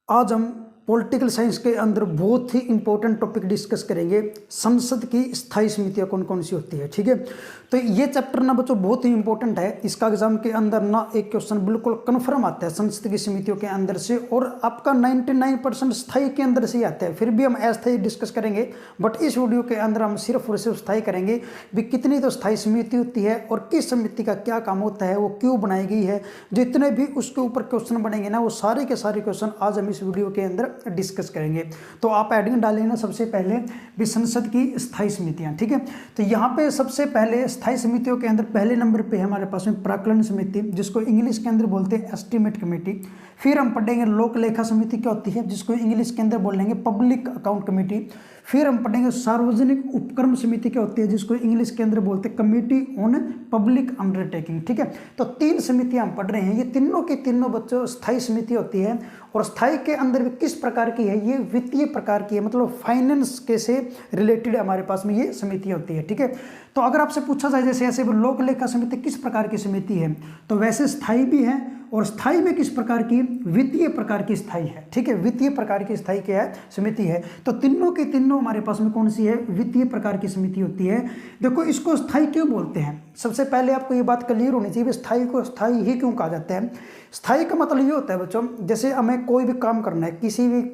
आज हम political science के अंदर बहुत ही इंपॉर्टेंट टॉपिक डिस्कस करेंगे। संसद की स्थायी समितियां कौन कौन सी होती है, ठीक है। तो ये चैप्टर ना बच्चों बहुत ही इंपॉर्टेंट है। इसका एग्जाम के अंदर ना एक क्वेश्चन बिल्कुल कंफर्म आता है संसद की समितियों के अंदर से, और आपका 99% स्थायी के अंदर से ही आता है। फिर भी हम अस्थायी डिस्कस करेंगे, बट इस वीडियो के अंदर हम सिर्फ और सिर्फ स्थायी करेंगे भी कितनी तो स्थायी समिति होती है और किस समिति का क्या काम होता है, वो क्यों बनाई गई है। जितने भी उसके ऊपर क्वेश्चन बनेंगे ना, वो सारे के सारे क्वेश्चन आज हम इस वीडियो के अंदर डिस्कस करेंगे। तो आप हेडिंग डालें ना सबसे पहले भी संसद की स्थायी समितियां, ठीक है। तो यहाँ पे सबसे पहले स्थायी समितियों के अंदर पहले नंबर पे हमारे पास में प्राक्कलन समिति, जिसको इंग्लिश के अंदर बोलते हैं एस्टीमेट कमेटी। फिर हम पढ़ेंगे लोक लेखा समिति क्या होती है, जिसको इंग्लिश के अंदर बोलेंगे पब्लिक अकाउंट कमेटी। फिर हम पढ़ेंगे सार्वजनिक उपक्रम समिति क्या होती है, जिसको इंग्लिश के अंदर बोलते हैं कमेटी ऑन पब्लिक अंडरटेकिंग, ठीक है। तो तीन समितियां हम पढ़ रहे हैं। ये तीनों की तीनों बच्चों स्थायी समिति होती है, और स्थायी के अंदर भी किस प्रकार की है, ये वित्तीय प्रकार की है, मतलब फाइनेंस के से रिलेटेड हमारे पास में ये समिति होती है, ठीक है। तो अगर आपसे पूछा जाए जैसे ऐसे लोक लेखा समिति किस प्रकार की समिति है, तो वैसे स्थायी भी है, और स्थायी में किस प्रकार की, वित्तीय प्रकार की स्थायी है, ठीक है। वित्तीय प्रकार की स्थायी क्या है, समिति है। तो तीनों की तीनों हमारे पास में कौन सी है, वित्तीय प्रकार की समिति होती है। देखो इसको स्थायी क्यों बोलते हैं, सबसे पहले आपको ये बात क्लियर होनी चाहिए, स्थायी को स्थायी ही क्यों कहा जाता है। स्थायी का मतलब ये होता है बच्चों, जैसे हमें कोई भी काम करना है,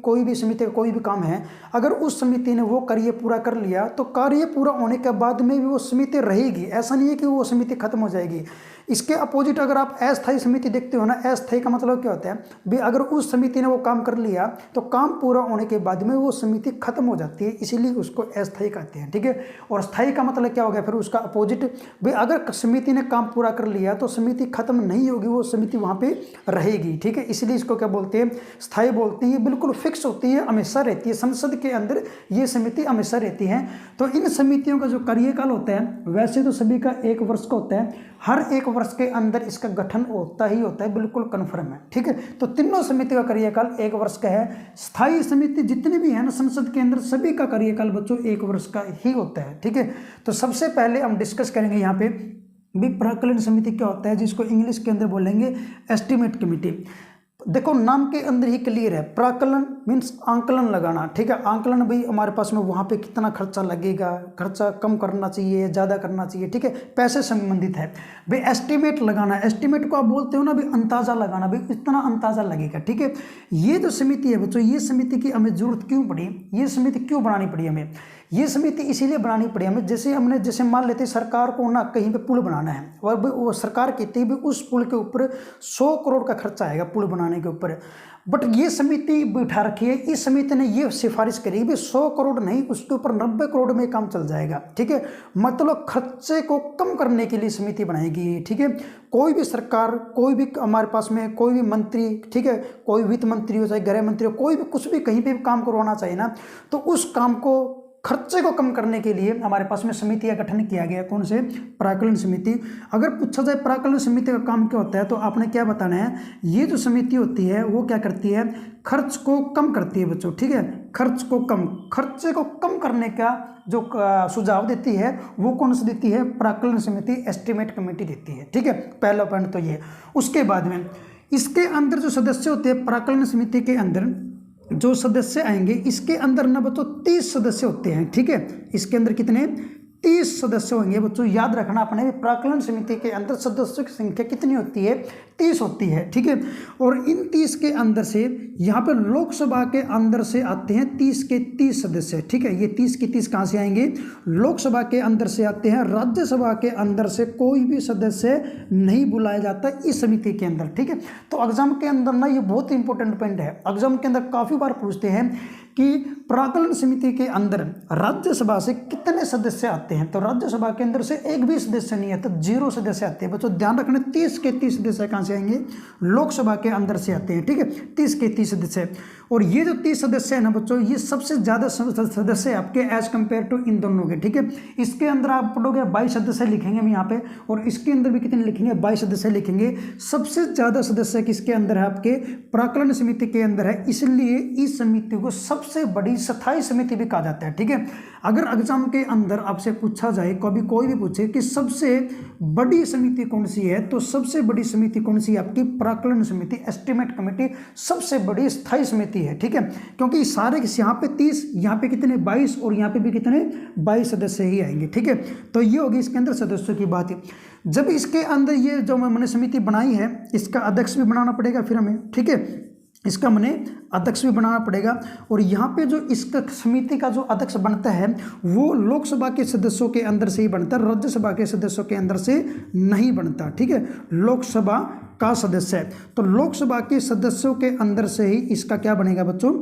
कोई भी समिति का कोई भी काम है, अगर उस समिति ने वो कार्य पूरा कर लिया तो कार्य पूरा होने के बाद में भी वो समिति रहेगी। ऐसा नहीं है कि वो समिति खत्म हो जाएगी। इसके अपोजिट अगर आप अस्थायी समिति देखते हो ना, अस्थायी का मतलब क्या होता है भी, अगर उस समिति ने वो काम कर लिया तो काम पूरा होने के बाद में वो समिति खत्म हो जाती है, इसीलिए उसको अस्थायी कहते हैं, ठीक है। और स्थायी का मतलब क्या हो गया फिर उसका अपोजिट भी, अगर समिति ने काम पूरा कर लिया तो समिति खत्म नहीं होगी, वो समिति वहाँ पे रहेगी, ठीक है। इसलिए इसको क्या बोलते हैं, स्थायी बोलते हैं। ये बिल्कुल फिक्स होती है, हमेशा रहती है, संसद के अंदर ये समिति हमेशा रहती है। तो इन समितियों का जो कार्यकाल होता है वैसे तो सभी का 1 वर्ष का होता है, हर 1 वर्ष के अंदर इसका गठन होता ही होता है, बिल्कुल कन्फर्म है, ठीक है। तो तीनों समिति का कार्यकाल 1 वर्ष का है। स्थायी समिति जितने भी है ना संसद के अंदर, सभी का कार्यकाल बच्चों 1 वर्ष का ही होता है, ठीक है। तो सबसे पहले हम डिस्कस करेंगे यहाँ पे भी प्राक्कलन समिति क्या होता है, जिसको इंग्लिश के अंदर बोलेंगे एस्टीमेट कमेटी। देखो नाम के अंदर ही क्लियर है, प्राक्कलन मीन्स आंकलन लगाना, ठीक है। आंकलन भाई हमारे पास में वहाँ पे कितना खर्चा लगेगा, खर्चा कम करना चाहिए, ज़्यादा करना चाहिए, ठीक है, पैसे संबंधित है भाई। एस्टीमेट लगाना, एस्टीमेट को आप बोलते हो ना भाई अंदाज़ा लगाना, भाई इतना अंदाज़ा लगेगा, ठीक है। ये जो समिति है बच्चों, ये समिति की हमें जरूरत क्यों पड़ी, ये समिति क्यों बनानी पड़ी हमें, ये समिति इसीलिए बनानी पड़ी हमें, जैसे मान लेते सरकार को ना कहीं पे पुल बनाना है, और वो सरकार कहती है भी उस पुल के ऊपर 100 करोड़ का खर्चा आएगा पुल बनाने के ऊपर, बट ये समिति बैठा रखी है, इस समिति ने ये सिफारिश करी भी 100 करोड़ नहीं, उसके ऊपर 90 करोड़ में काम चल जाएगा, ठीक है। मतलब खर्चे को कम करने के लिए समिति बनाएगी, ठीक है। कोई भी सरकार, कोई भी हमारे पास में कोई भी मंत्री, ठीक है, कोई वित्त मंत्री हो चाहे गृह मंत्री हो, कोई भी कुछ भी कहीं पे भी काम करवाना चाहिए ना, तो उस काम को खर्चे को कम करने के लिए हमारे पास में समिति का गठन किया गया, कौन से, प्राक्कलन समिति। अगर पूछा जाए प्राक्कलन समिति का काम क्या होता है, तो आपने क्या बताना है, ये जो समिति होती है वो क्या करती है, खर्च को कम करती है बच्चों, ठीक है। खर्चे को कम करने का जो सुझाव देती है वो कौन सी देती है, प्राक्कलन समिति एस्टीमेट कमेटी देती है, ठीक है। पहला पॉइंट तो ये। उसके बाद में इसके अंदर जो सदस्य होते हैं प्राक्कलन समिति के अंदर, जो सदस्य आएंगे इसके अंदर ना बच्चों 30 सदस्य होते हैं, ठीक है। इसके अंदर कितने, 30 सदस्य होंगे बच्चों। याद रखना अपने, प्राक्कलन समिति के अंदर सदस्यों की संख्या कितनी होती है, 30 होती है, ठीक है। और इन 30 के अंदर से यहाँ पर लोकसभा के अंदर से आते हैं 30 के 30 सदस्य, ठीक है। ये 30 के 30 कहाँ से आएंगे, लोकसभा के अंदर से आते हैं। राज्यसभा के अंदर से कोई भी सदस्य नहीं बुलाया जाता इस समिति के अंदर, ठीक है। तो एग्जाम के अंदर ना ये बहुत इंपॉर्टेंट पॉइंट है, एग्जाम के अंदर काफ़ी बार पूछते हैं कि प्राक्कलन समिति के अंदर राज्यसभा से कितने सदस्य आते हैं, तो राज्यसभा के अंदर से एक भी सदस्य नहीं आता, 0 सदस्य आते हैं बच्चों। ध्यान रखना 30 के 30 सदस्य कहाँ से आएंगे, लोकसभा के अंदर से आते हैं, ठीक है, 30 के 30 सदस्य। और ये जो 30 सदस्य है ना बच्चों, ये सबसे ज़्यादा सदस्य आपके एज कम्पेयर टू इन दोनों के, ठीक है। इसके अंदर आप पढ़ोगे 22 सदस्य लिखेंगे हम यहाँ पे, और इसके अंदर भी कितने लिखेंगे, 22 सदस्य लिखेंगे। सबसे ज़्यादा सदस्य किसके अंदर है, आपके प्राक्कलन समिति के अंदर है, इसलिए इस समिति को सबसे बड़ी स्थायी समिति भी कहा जाता है। ठीक है, अगर एग्जाम के अंदर आपसे पूछा जाए, कभी कोई भी पूछे कि सबसे बड़ी समिति कौन सी है, तो सबसे बड़ी समिति कौन सी है? आपकी प्राक्कलन समिति, एस्टीमेट कमेटी सबसे बड़ी स्थायी समिति है। ठीक है, क्योंकि सारे यहाँ पे 30, यहाँ पे कितने 22 और यहाँ पे भी कितने 22 सदस्य ही आएंगे। ठीक है, तो ये होगी इसके अंदर सदस्यों की बात है। जब इसके अंदर ये जो मैंने समिति बनाई है, इसका अध्यक्ष भी बनाना पड़ेगा फिर हमें। ठीक है, इसका मैंने अध्यक्ष भी बनाना पड़ेगा। और यहाँ पे जो इसका समिति का जो अध्यक्ष बनता है वो लोकसभा के सदस्यों के अंदर से ही बनता है, राज्यसभा के सदस्यों के अंदर से नहीं बनता। ठीक है, लोकसभा का सदस्य है, तो लोकसभा के सदस्यों के अंदर से ही इसका क्या बनेगा बच्चों?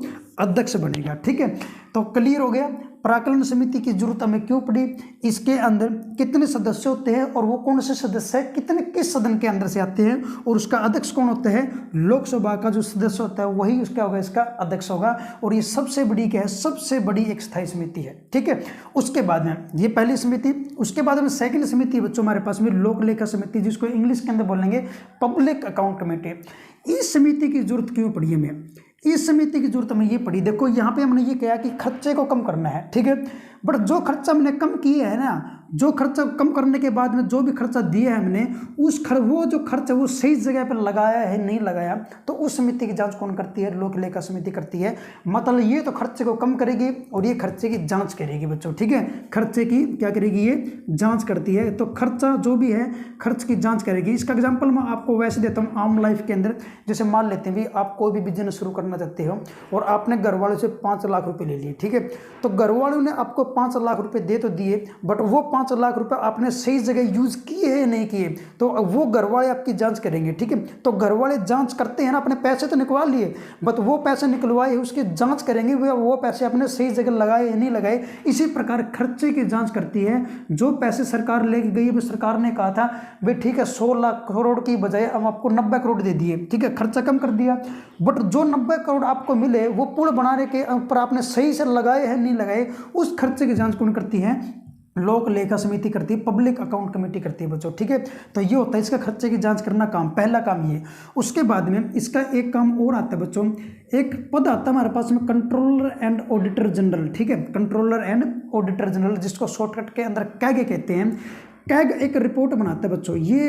अध्यक्ष बनेगा। ठीक है, तो क्लियर हो गया प्राक्कलन समिति की जरूरत हमें क्यों पड़ी, इसके अंदर कितने सदस्य होते हैं और वो कौन से सदस्य है, कितने किस सदन के अंदर से आते हैं, और उसका अध्यक्ष कौन होता है? लोकसभा का जो सदस्य होता है वही उसका होगा, इसका अध्यक्ष होगा। और ये सबसे बड़ी क्या है? सबसे बड़ी एक स्थायी समिति है। ठीक है, उसके बाद में ये पहली समिति, उसके बाद में सेकंड समिति बच्चों हमारे पास में लोक लेखा समिति, जिसको इंग्लिश के अंदर बोलेंगे पब्लिक अकाउंट कमेटी। इस समिति की जरूरत क्यों पड़ी हमें? इस समिति की जरूरत हमें ये पड़ी, देखो यहाँ पे हमने ये कहा कि खर्चे को कम करना है। ठीक है, बट जो खर्चा हमने कम किया है ना, जो खर्चा कम करने के बाद में जो भी खर्चा दिया है हमने, वो जो खर्चा वो सही जगह पर लगाया है नहीं लगाया, तो उस समिति की जांच कौन करती है? लोक लेखा समिति करती है। मतलब ये तो खर्चे को कम करेगी और ये खर्चे की जांच करेगी बच्चों। ठीक है, खर्चे की क्या करेगी? ये जांच करती है। तो खर्चा जो भी है खर्च की जांच करेगी। इसका एग्जाम्पल मैं आपको वैसे देता हूँ आम लाइफ के अंदर। जैसे मान लेते हैं आप कोई भी बिजनेस शुरू करना चाहते हो और आपने घर वालों से 5 लाख रुपए ले लिए। ठीक है, तो घर वालों ने आपको 5 लाख रुपए दे तो दिए, बट वो 5 लाख रुपए आपने सही जगह यूज किए या नहीं किए, तो वो घर वाले आपकी जांच करेंगे। ठीक है, तो घर वाले जांच करते हैं ना, अपने पैसे तो निकलवा लिए, बट वो पैसे निकलवाए उसकी जांच करेंगे वो पैसे आपने सही जगह लगाए या नहीं लगाए। इसी प्रकार खर्चे की जांच करती है। जो पैसे सरकार लेके गई है, सरकार ने कहा था भाई ठीक है 100 लाख करोड़ की बजाय हम आपको 90 करोड़ दे दिए। ठीक है, खर्चा कम कर दिया, बट जो 90 करोड़ आपको मिले वो पुल बनाने के ऊपर आपने सही से लगाए हैं नहीं लगाए, उस खर्चे की जांच कौन करती है? लोक लेखा समिति करती है, पब्लिक अकाउंट कमेटी करती है बच्चों। ठीक है, तो ये होता है इसका खर्चे की जांच करना काम, पहला काम ये। उसके बाद में इसका एक काम और आता है बच्चों, एक पद आता है हमारे पास में कंट्रोलर एंड ऑडिटर जनरल। ठीक है, कंट्रोलर एंड ऑडिटर जनरल, जिसको शॉर्टकट के अंदर कैग कहते हैं। कैग एक रिपोर्ट बनाता है बच्चों, ये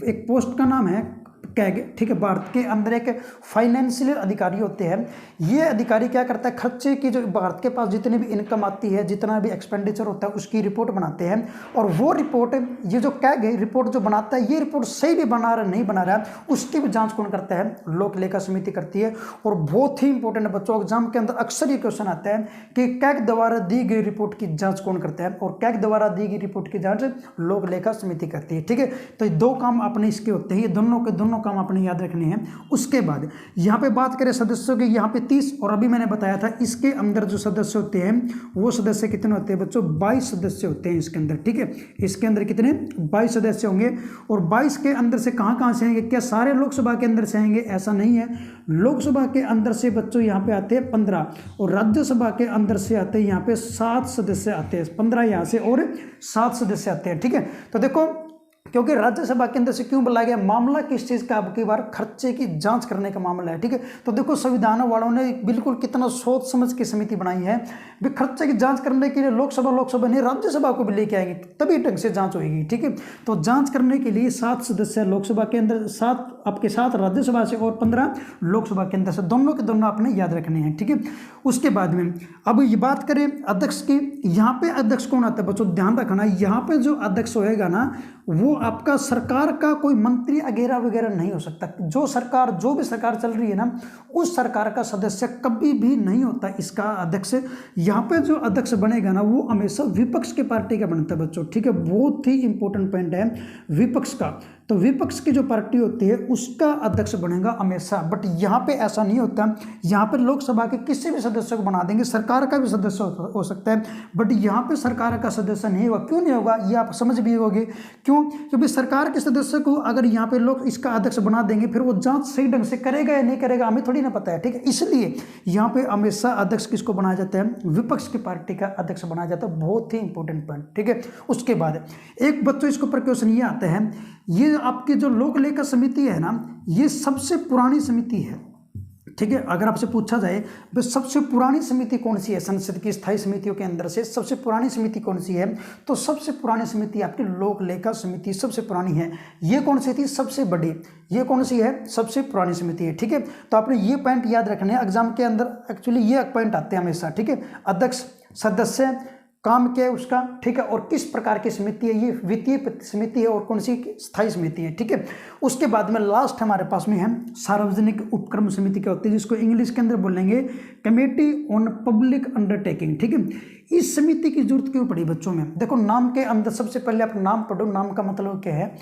एक पोस्ट का नाम है कैग। ठीक है, भारत के अंदर एक फाइनेंशियल अधिकारी होते हैं। ये अधिकारी क्या करता है? खर्चे की जो भारत के पास जितनी भी इनकम आती है, जितना भी एक्सपेंडिचर होता है, उसकी रिपोर्ट बनाते हैं। और वो रिपोर्ट, ये जो कैग है रिपोर्ट जो बनाता है, ये रिपोर्ट सही भी बना रहा है नहीं बना रहा है, उसकी भी जांच कौन करता है? लोक लेखा समिति करती है। और बहुत ही इंपॉर्टेंट है बच्चों, एग्जाम के अंदर अक्सर ये क्वेश्चन आता है कि कैग द्वारा दी गई रिपोर्ट की जांच कौन करता है? और कैग द्वारा दी गई रिपोर्ट की जांच लोक लेखा समिति करती है। ठीक है, तो ये दो काम अपने इसके होते हैं, ये दोनों के दोनों काम अपने याद रखने हैं। उसके बाद यहाँ पे बात करें सदस्यों की, यहाँ पे 30, और अभी मैंने बताया था इसके अंदर जो सदस्य होते हैं वो सदस्य कितने होते हैं बच्चों? 22 सदस्य होते हैं इसके अंदर। ठीक है, इसके अंदर कितने? 22 सदस्य होंगे। और 22 के अंदर से कहाँ से आएंगे? क्या सारे लोकसभा के अंदर से आएंगे? ऐसा नहीं है। लोकसभा के अंदर से बच्चों यहाँ पे आते हैं 15, और राज्यसभा के अंदर से आते हैं यहाँ पे 7 सदस्य आते हैं। 15 यहाँ से और 7 सदस्य आते हैं। ठीक है, तो देखो क्योंकि राज्यसभा के अंदर से क्यों बुलाया गया? मामला किस चीज़ का? अब की बार खर्चे की जांच करने का मामला है। ठीक है, तो देखो संविधान वालों ने बिल्कुल कितना सोच समझ के समिति बनाई है भी खर्चे की जांच करने के लिए लोकसभा नहीं राज्यसभा को भी लेके आएंगे, तभी ढंग से जांच होगी। ठीक है, तो जांच करने के लिए 7 सदस्य लोकसभा के अंदर, 7 आपके 7 राज्यसभा से और 15 लोकसभा के अंदर से, दोनों के दोनों आपने याद रखने हैं। ठीक है, उसके बाद में अब ये बात करें अध्यक्ष की। यहाँ पे अध्यक्ष कौन आता है बच्चों? ध्यान रखना, यहाँ पे जो अध्यक्ष होएगा ना वो आपका सरकार का कोई मंत्री वगैरह नहीं हो सकता। जो भी सरकार चल रही है ना, उस सरकार का सदस्य कभी भी नहीं होता इसका अध्यक्ष। यहाँ पे जो अध्यक्ष बनेगा ना वो हमेशा विपक्ष के पार्टी का बनता है बच्चों। ठीक है, बहुत ही इंपॉर्टेंट पॉइंट है विपक्ष का। तो विपक्ष की जो पार्टी होती है उसका अध्यक्ष बनेगा हमेशा। बट यहाँ पे ऐसा नहीं होता, यहाँ पे लोकसभा के किसी भी सदस्य को बना देंगे, सरकार का भी सदस्य हो सकता है, बट यहाँ पे सरकार का सदस्य नहीं होगा। क्यों नहीं होगा ये आप समझ भी होगे क्यों? क्योंकि सरकार के सदस्य को अगर यहाँ पे लोग इसका अध्यक्ष बना देंगे फिर वो जांच सही ढंग से करेगा या नहीं करेगा हमें थोड़ी ना पता है। ठीक है, इसलिए यहाँ पे हमेशा अध्यक्ष किसको बनाया जाता है? विपक्ष की पार्टी का अध्यक्ष बनाया जाता है। बहुत ही इंपॉर्टेंट पॉइंट। ठीक है, उसके बाद एक बच्चों इसके ऊपर क्वेश्चन ये आता है, ये आपकी जो लोक लेखा समिति है ना, ये सबसे पुरानी समिति है। ठीक है। अगर आपसे पूछा जाए तो सबसे पुरानी समिति कौन सी है संसद की स्थायी समितियों के अंदर से, सबसे पुरानी समिति कौन सी है, तो सबसे पुरानी समिति आपकी लोक लेखा समिति सबसे पुरानी है। ये कौन सी थी, सबसे बड़ी, ये कौन सी है, सबसे पुरानी समिति है। ठीक है, तो आपने ये पॉइंट याद रखने हैं एग्जाम के अंदर, एक्चुअली ये पॉइंट आते हैं हमेशा। ठीक है, अध्यक्ष, सदस्य, काम क्या है उसका, ठीक है, और किस प्रकार की समिति है, ये वित्तीय समिति है और कौन सी स्थायी समिति है। ठीक है, उसके बाद में लास्ट हमारे पास में है सार्वजनिक उपक्रम समिति क्या होती है, जिसको इंग्लिश के अंदर बोलेंगे कमेटी ऑन पब्लिक अंडरटेकिंग। ठीक है, इस समिति की जरूरत क्यों पड़ी बच्चों में, देखो नाम के अंदर सबसे पहले आप नाम पढ़ो, नाम का मतलब क्या है,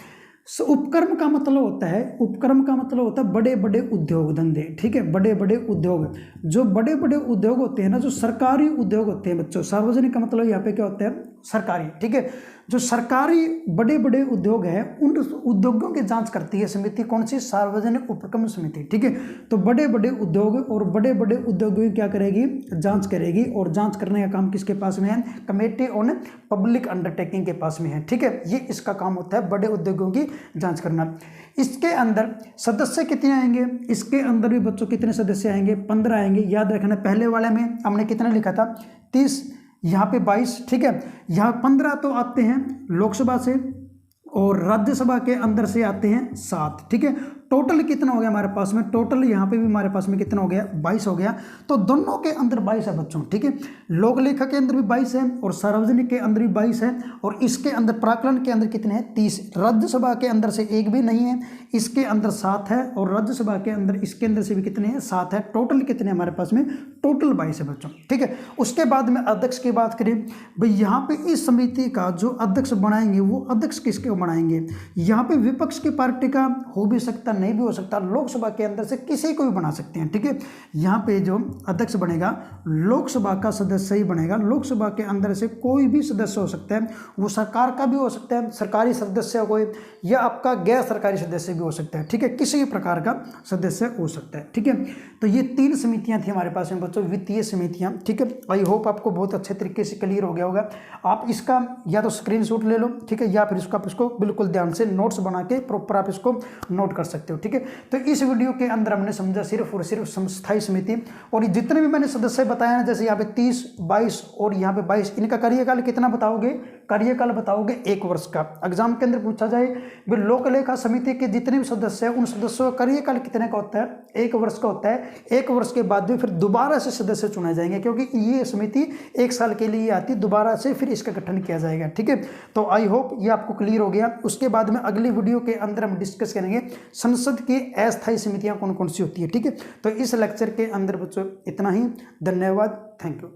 उपक्रम का मतलब होता है, उपक्रम का मतलब होता है बड़े बड़े उद्योग धंधे। ठीक है, बड़े बड़े उद्योग, जो बड़े बड़े उद्योग होते हैं ना, जो सरकारी उद्योग होते हैं बच्चों, सार्वजनिक का मतलब यहाँ पे क्या होता है, सरकारी। ठीक है, जो सरकारी बड़े बड़े उद्योग है उन उद्योगों की जांच करती है समिति, कौन सी, सार्वजनिक उपक्रम समिति। ठीक है, तो बड़े बड़े उद्योग और बड़े बड़े उद्योगों की क्या करेगी, जांच करेगी, और जांच करने का काम किसके पास में है, कमेटी ऑन पब्लिक अंडरटेकिंग के पास में है। ठीक है, ये इसका काम होता है बड़े उद्योगों की जांच करना। इसके अंदर सदस्य कितने आएंगे, इसके अंदर भी बच्चों कितने सदस्य आएंगे, 15 आएंगे। याद रखना, पहले वाले में हमने कितना लिखा था, 30, यहाँ पे 22। ठीक है, यहाँ 15 तो आते हैं लोकसभा से और राज्यसभा के अंदर से आते हैं 7। ठीक है, टोटल कितना हो गया हमारे पास में, टोटल यहाँ पे भी हमारे पास में कितना हो गया, 22 हो गया। तो दोनों के अंदर 22 है बच्चों। ठीक है, लोक लेखा के अंदर भी 22 है और सार्वजनिक के अंदर भी 22 है, और इसके अंदर प्राक्कलन के अंदर कितने हैं, 30। राज्यसभा के अंदर से एक भी नहीं है, इसके अंदर 7 है, और राज्यसभा के अंदर इसके अंदर से भी कितने हैं, 7 है। टोटल कितने हमारे पास में, टोटल 22 है बच्चों। ठीक है, उसके बाद में अध्यक्ष की बात करें भाई, यहाँ पे इस समिति का जो अध्यक्ष बनाएंगे वो अध्यक्ष किसके बनाएंगे, यहाँ पे विपक्ष की पार्टी का हो भी सकता, नहीं भी हो सकता, लोकसभा के अंदर से किसी को भी बना सकते हैं। ठीक है, यहाँ पे जो अध्यक्ष बनेगा लोकसभा का सदस्य ही बनेगा, लोकसभा के अंदर से कोई भी सदस्य हो सकता है, वो सरकार का भी हो सकता है, सरकारी सदस्य कोई, या आपका गैर सरकारी सदस्य भी हो सकता है। ठीक है, किसी भी प्रकार का सदस्य हो सकता है। ठीक है, तो ये 3 समितियां थी हमारे पास में बच्चों, वित्तीय समितियां। ठीक है, आई होप आपको बहुत अच्छे तरीके से क्लियर हो गया होगा। आप इसका या तो स्क्रीनशॉट ले लो, ठीक है, या फिर इसको बिल्कुल ध्यान से नोट्स बना के प्रॉपर आप इसको नोट कर सकते हो। ठीक है, तो इस वीडियो के अंदर हमने समझा सिर्फ और सिर्फ स्थायी समिति, और जितने भी मैंने सदस्य बताया ना, जैसे यहाँ पे 30, 22 और यहाँ पे 22, इनका कार्यकाल कितना बताओगे, कार्यकाल बताओगे 1 वर्ष का। एग्जाम के अंदर पूछा जाए भी लोक लेखा समिति के जितने भी सदस्य हैं उन सदस्यों का कार्यकाल कितने का होता है, 1 वर्ष का होता है। 1 वर्ष के बाद भी फिर दोबारा से सदस्य चुने जाएंगे, क्योंकि ये समिति 1 साल के लिए आती, दोबारा से फिर इसका गठन किया जाएगा। ठीक है, तो आई होप ये आपको क्लियर हो गया। उसके बाद में अगली वीडियो के अंदर हम डिस्कस करेंगे संसद की अस्थायी समितियां कौन कौन सी होती है। ठीक है, तो इस लेक्चर के अंदर बच्चों इतना ही, धन्यवाद, थैंक यू।